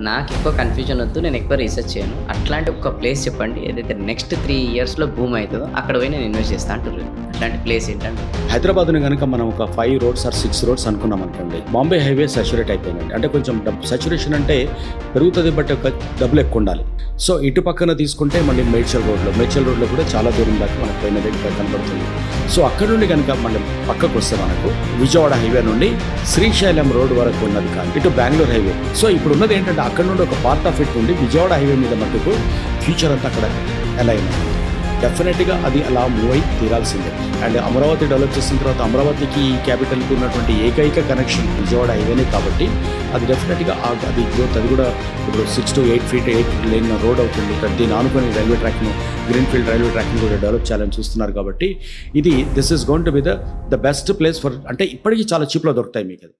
నాకు ఎక్కువ కన్ఫ్యూజన్ వద్దు. నేను ఎక్కువ రీసెర్చ్ చేయను. అట్లాంటి ఒక ప్లేస్ చెప్పండి. ఏదైతే నెక్స్ట్ 3 ఇయర్స్‌లో బూమ్ అయితదో అక్కడ పోయి నేను ఇన్వెస్ట్ చేస్తా అంటుర్రు. అట్లాంటి ప్లేస్ ఏంటండి? హైదరాబాద్‌ని గనుక మనం ఒక 5 రోడ్స్ ఆర్ 6 రోడ్స్ అనుకున్నాం అనుకోండి. బాంబే హైవే సాచురేట్ అయిపోయిందండి. అంటే కొంచెం సాచురేషన్ అంటే పెరుగుతుంది, బట్ ఒక డబ్బులు ఎక్కువ ఉండాలి. సో ఇటు పక్కన తీసుకుంటే మళ్ళీ మేడ్చల్ రోడ్లో కూడా చాలా దూరం దాకా మనకు పోయినది కనబడుతుంది. సో అక్కడ నుండి కనుక మనం పక్కకు వస్తే మనకు విజయవాడ హైవే నుండి శ్రీశైలం రోడ్ వరకు ఉన్నది కానీ ఇటు బెంగళూరు హైవే. సో ఇప్పుడు ఉన్నది ఏంటంటే అక్కడ నుండి ఒక పార్ట్ ఆఫ్ ఇట్ నుండి విజయవాడ హైవే మీద మటుకు ఫ్యూచర్ అంతా అక్కడ ఎలా అయినా డెఫినెట్గా అది అలా మూవ్ అయి తీరాల్సిందే. అండ్ అమరావతి డెవలప్ చేసిన తర్వాత అమరావతికి ఈ క్యాపిటల్కి ఉన్నటువంటి ఏకైక కనెక్షన్ విజయవాడ హైవేనే కాబట్టి అది డెఫినెట్గా అది గ్రోత్ అది కూడా ఇప్పుడు 6 to 8 feet 8 lane రోడ్ అవుతుంది. దీన్ని ఆనుకొని రైల్వే ట్రాక్ను గ్రీన్ఫీల్డ్ రైల్వే ట్రాక్ను కూడా డెవలప్ చేయాలని చూస్తున్నారు కాబట్టి this is going to be the best place for, అంటే ఇప్పటికీ చాలా చీప్లో దొరుకుతాయి మీకు అది.